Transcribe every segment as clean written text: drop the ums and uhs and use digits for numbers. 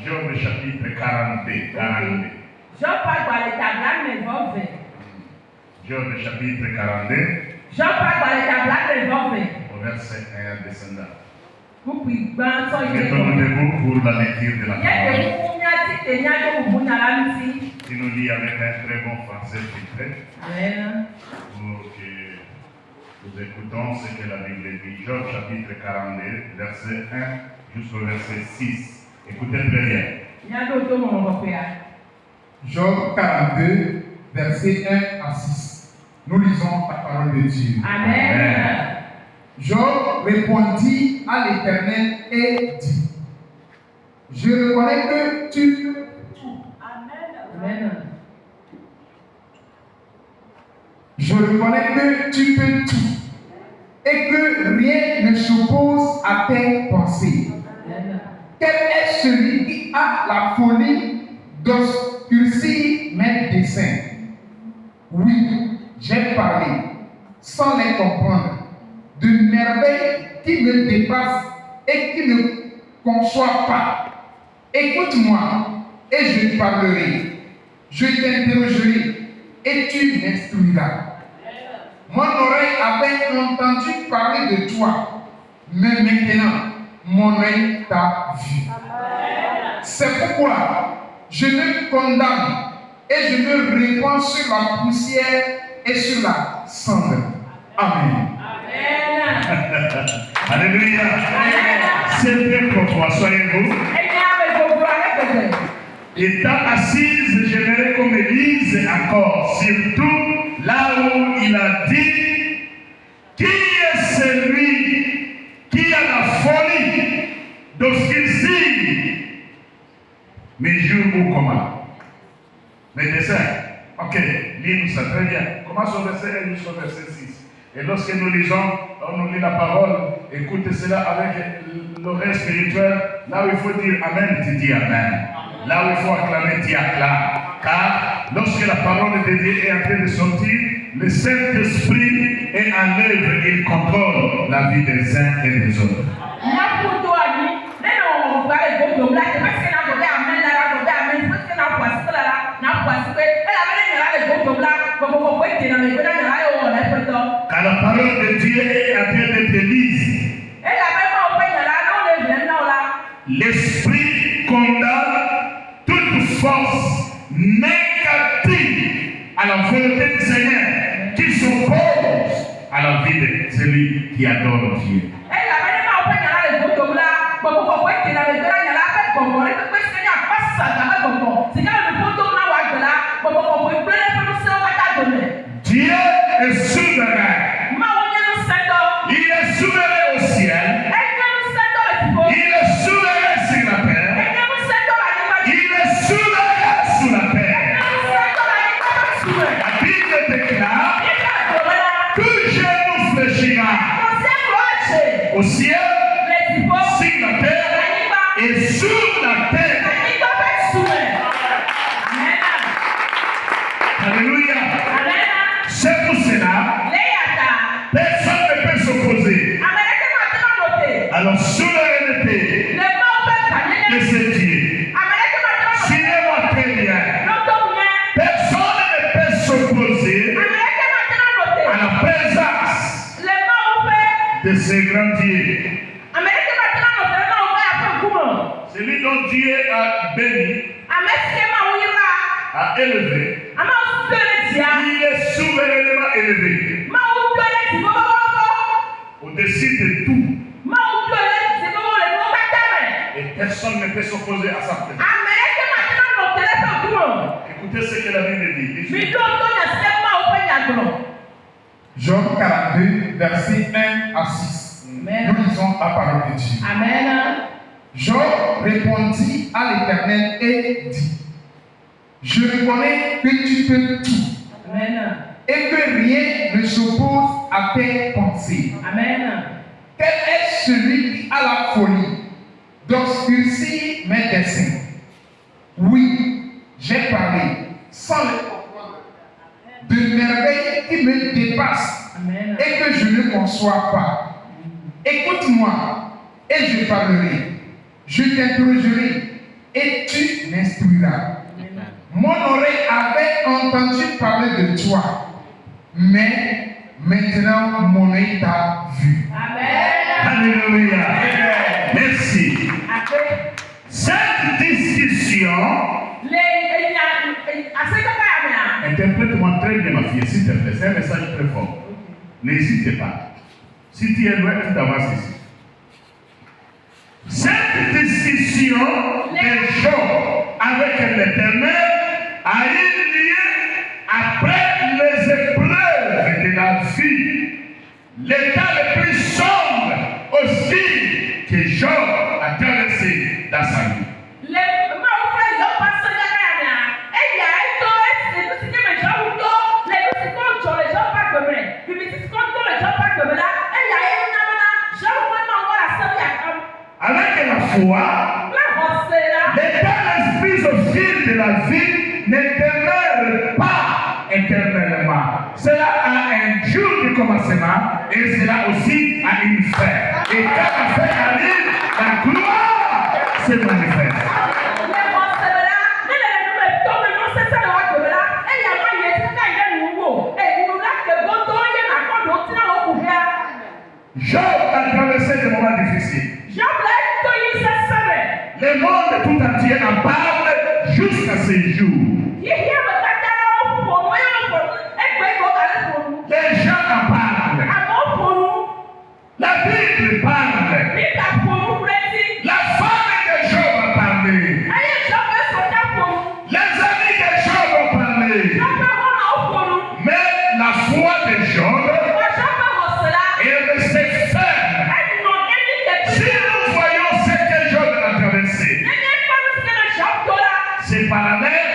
Job chapitre 42. Job chapitre 42. Au verset 1 descendant. Mettons-nous debout pour la lecture de la parole. Qui nous lit avec un très bon français filtré. Pour que nous écoutons ce que la Bible dit. Job chapitre 42, verset 1 jusqu'au verset 6. Écoutez très bien. Job 42, verset 1 à 6. Nous lisons la parole de Dieu. Amen. Job répondit à l'Éternel et dit: Je reconnais que tu peux tout. Amen. Je reconnais que tu peux tout et que rien ne s'oppose à tes pensées. Quel est celui qui a la folie d'obscurcir mes desseins? Oui, j'ai parlé sans les comprendre, de merveilles qui me dépassent et qui ne conçoivent pas. Écoute-moi et je parlerai, je t'interrogerai et tu m'instruiras. Mon oreille avait entendu parler de toi, mais maintenant mon œil t'a vu. C'est pourquoi je me condamne et je me répands sur la poussière et sur la cendre. Amen. Alléluia. C'est bien pour toi, soyez-vous. Étant assise, j'aimerais qu'on me lise encore, surtout là où il a dit: qui est celui qui a la folie d'obscurcir mes jours ou comment? Mes desseins. Ok, lis-nous ça très bien. Commence au verset 1 jusqu'au verset 6. Et lorsque nous lisons, on nous lit la parole, écoutez cela avec l'oreille spirituelle. Là où il faut dire Amen, tu dis Amen. Là où il faut acclamer, tu acclames. Car lorsque la parole de Dieu est en train de sortir, le Saint-Esprit est en œuvre, il contrôle la vie des uns et des autres. Car la parole de Dieu est en train de te lire. L'Esprit condamne toute force négative à la volonté du Seigneur qui s'oppose à la vie de celui qui adore Dieu. Dieu est souverain. Il est souverain au ciel. Il est souverain sur la terre. Il est souverain sur la terre. La Bible déclare que genou fléchira au ciel, sur la terre et sur la terre. Alléluia. C'est pour cela, personne ne peut s'opposer à la souveraineté de ce Dieu. Suivez-moi très bien. Personne ne peut s'opposer à la présence de ce grand Dieu. Celui dont Dieu a béni, a élevé. Il est souverainement élevé au-dessus de tout. Et personne ne peut s'opposer à sa présence. Écoutez ce que la Bible dit. Job 42, verset 1 à 6. Nous lisons la parole de Dieu. Amen. Job répondit à l'Éternel et dit: Je reconnais que tu peux tout. Amen. Et que rien ne s'oppose à tes pensées. Amen. Quel est celui qui a la folie d'obscurcir mes desseins? Oui, j'ai parlé sans les comprendre, de merveilles qui me dépassent. Amen. Et que je ne conçois pas. Écoute-moi et je parlerai. Je t'interrogerai et tu m'instruiras. Mon oreille avait entendu parler de toi, mais maintenant mon œil t'a vu. Alléluia. Merci. Cette discussion, interprète-moi très bien, ma fille, s'il te plaît. C'est un message très fort. N'hésitez pas. Si tu es loin, tu t'avances ici. Cette discussion de Job avec l'Éternel a eu lieu après les épreuves de la vie. L'état le plus sombre aussi que Job a traversé dans sa vie. Avec la foi, l'état l'esprit au fil de la vie ne demeure pas éternellement. Cela a un jour de commencement et cela aussi a une fin. Et quand la fin arrive, la gloire se manifeste. Job a traversé des moments difficiles. Le monde tout entier en parle jusqu'à ce jour. Les gens en parlent. La Bible parle. La femme de Job a parlé. Les amis de Job ont parlé. Mais la foi de Job est restée ferme. Si nous voyons ce que Job a traversé, c'est parallèle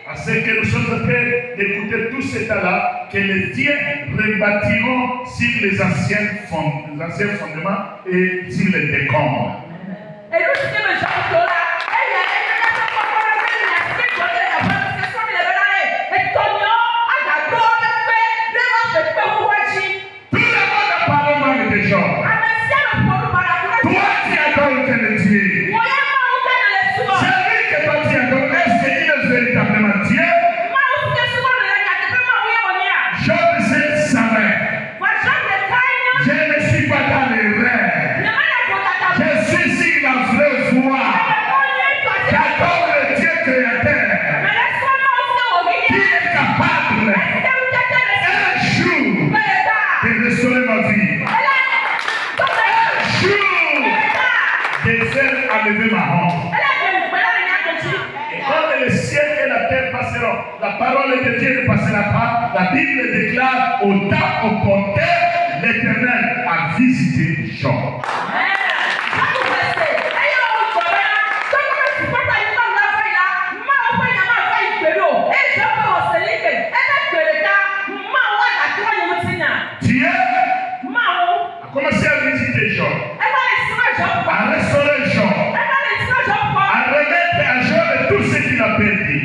à ce que nous sommes en train d'écouter tout ce temps-là, que les dieux rebâtiront sur les anciens fondements et sur les décombres. Tout le monde a parlé mal de Job. Toi qui adores quel Dieu? Celui que toi tu adores, est-ce qu'il est véritablement Dieu? Job se savait. Je ne suis pas dans les rêves. Je suis sur la vraie voie. J'adore le Dieu créateur qui est capable un jour de restaurer ma vie. Un jour de faire enlever ma honte. Et comme le ciel et la terre passeront, la parole de Dieu ne passera pas. La Bible déclare au temps opportun, l'Éternel a visité Job. Dieu a commencé à visiter Job, à restaurer Job, à remettre à Job tout ce qu'il a perdu,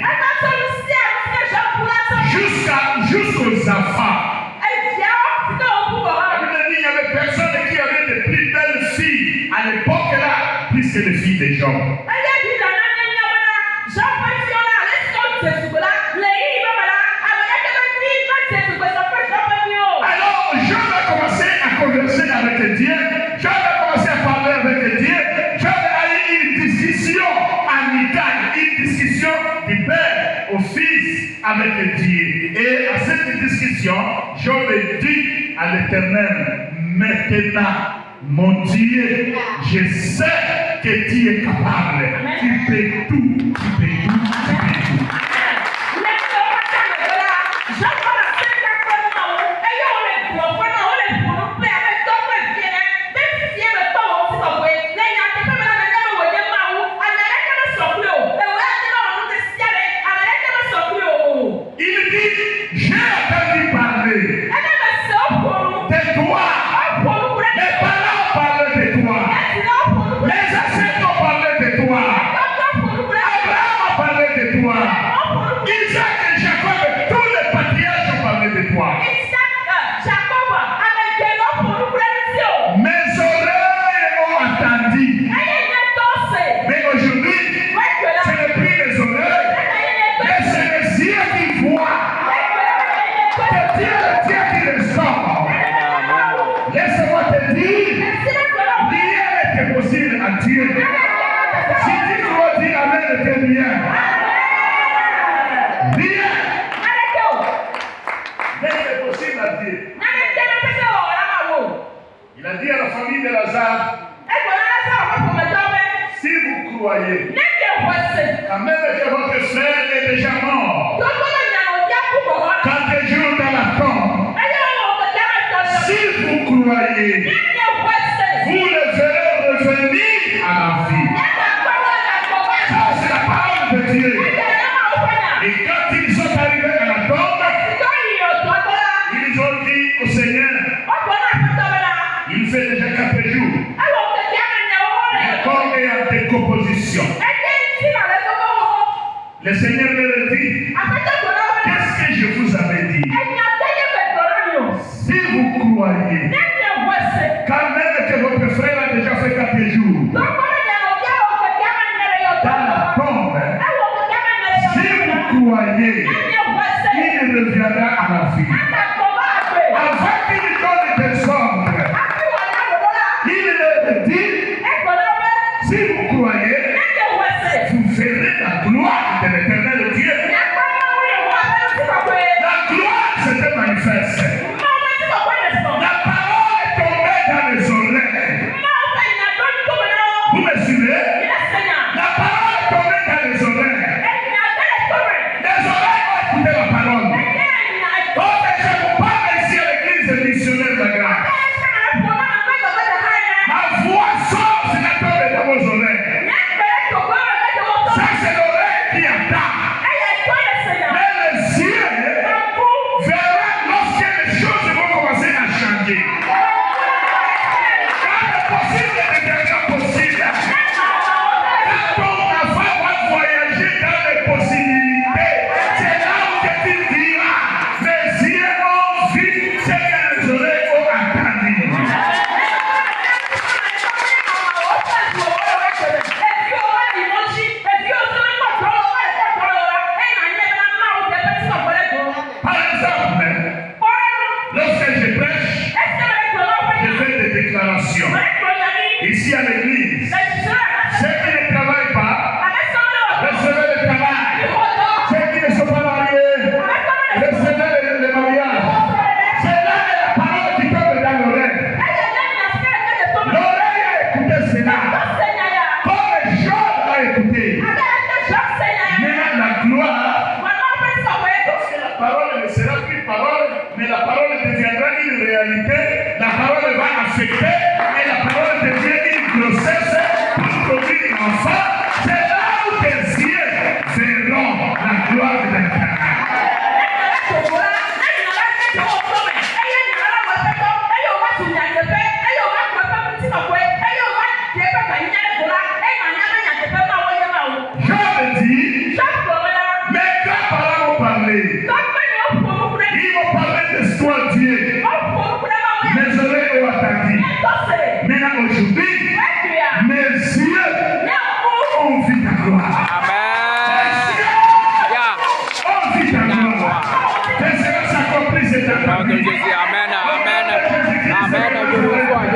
jusqu'aux enfants. Il n'y avait personne qui avait de plus belles filles à l'époque là, plus que les filles de Job. Alors Job a commencé à converser avec Dieu. Job a commencé à parler avec Dieu. Job a eu une discussion amicale, une discussion du père au fils avec Dieu. Et à cette discussion, Job dit à l'Éternel, maintenant, mon Dieu, je sais que tu es capable. Tu peux tout, tu peux tout, tu peux tout. Il dit, j'ai entendu parler de toi. Les parents parlent de toi. Les ancêtres ont parlé de toi. Abraham a parlé de Laisse-moi te dire, rien n'est possible à Dieu. Si tu dois dire Amen, c'est bien. Rien n'est possible à Dieu. Il a dit à la famille de Lazare, si vous croyez, quand même que votre frère est déjà mort, 4 jours dans la tombe, si vous croyez, vous le verrez revenir à la vie. Ça, c'est la parole de Dieu. Et quand ils sont arrivés à la tombe, ils ont dit au Seigneur, il fait déjà 4 jours. Le corps est en décomposition. Le Seigneur leur dit, qu'est-ce que je vous avais dit? Si vous croyez, quand même que votre frère a déjà fait 4 jours dans la tombe, si vous croyez, il reviendra à la vie. Avant qu'il donne des ordres, il leur dit, si vous croyez, vous verrez la gloire de l'Éternel Dieu. La gloire s'était manifeste. La parole est tombée dans les oreilles. Vous me suivez? La parole est tombée dans les oreilles. Les oreilles ont écouté la parole. Oh, mais je vous parle ici à l'église missionnaire de la grâce. Ma voix sort, c'est la tombe dans vos oreilles. Ça, c'est l'oreille qui attend. Mais les yeux verront lorsque les choses vont commencer à changer. Quand le possible deviendra possible. Quand ton enfant va voyager dans les possibilités, c'est là où tu diras, mes yeux ont vu ce que les oreilles ont entendu. Par exemple, lorsque je prêche, je fais des déclarations. Ici à l'église, ceux qui ne travaillent pas, recevez le travail. Ceux qui ne sont pas mariés, recevez le mariage. C'est là la parole qui tombe dans l'oreille. L'oreille a écouté cela. Comme Job a écouté. Mais la gloire, lorsque la parole ne sera plus parole, mais la parole deviendra une réalité, la parole va affecter et la parole devient une grossesse pour produire un enfant. C'est là où tes yeux verront la gloire de l'Éternel. Job dit, mes grands-parents ont parlé. Ils m'ont parlé de ce toi Dieu. Mes oreilles ont entendu. Maintenant aujourd'hui, mes yeux ont vu ta gloire. Mes yeux ont vu ta gloire. Tes yeux s'accomplissent cette année. Amen, amen, amen, je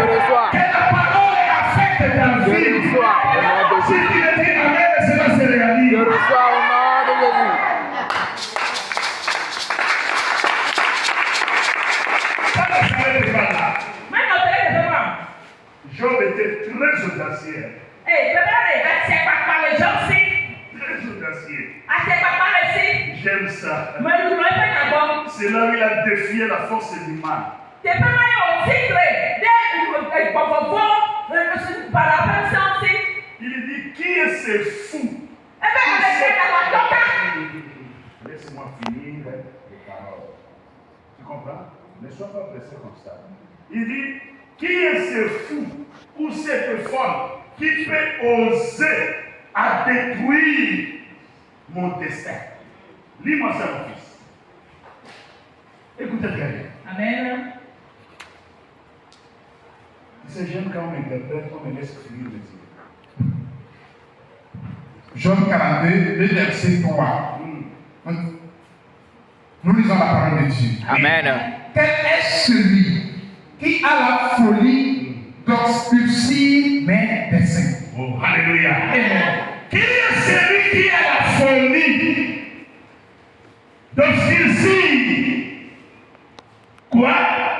reçois. Que la parole affecte ta vie. Si tu le dis amen, cela se réalise. Je reçois au nom de Jésus. Ça ne s'arrête pas là. Job était très audacieux. Très audacieux. J'aime ça. C'est là où il a défié la force du mal. Il dit, qui est ce fou? Laisse-moi finir les paroles. Tu comprends? Ne sois pas pressé comme ça. Il dit, qui est ce fou ou cette folle qui peut oser à détruire mon destin? Lis-moi ça, mon fils. Écoutez très bien. Amen. C'est j'aime quand on m'interprète, on me laisse finir le dire. Job 42, le verset 3. Nous lisons la parole de Dieu. Amen. Quel est celui qui a la Alléluia. Amen. Qu'il y a celui qui est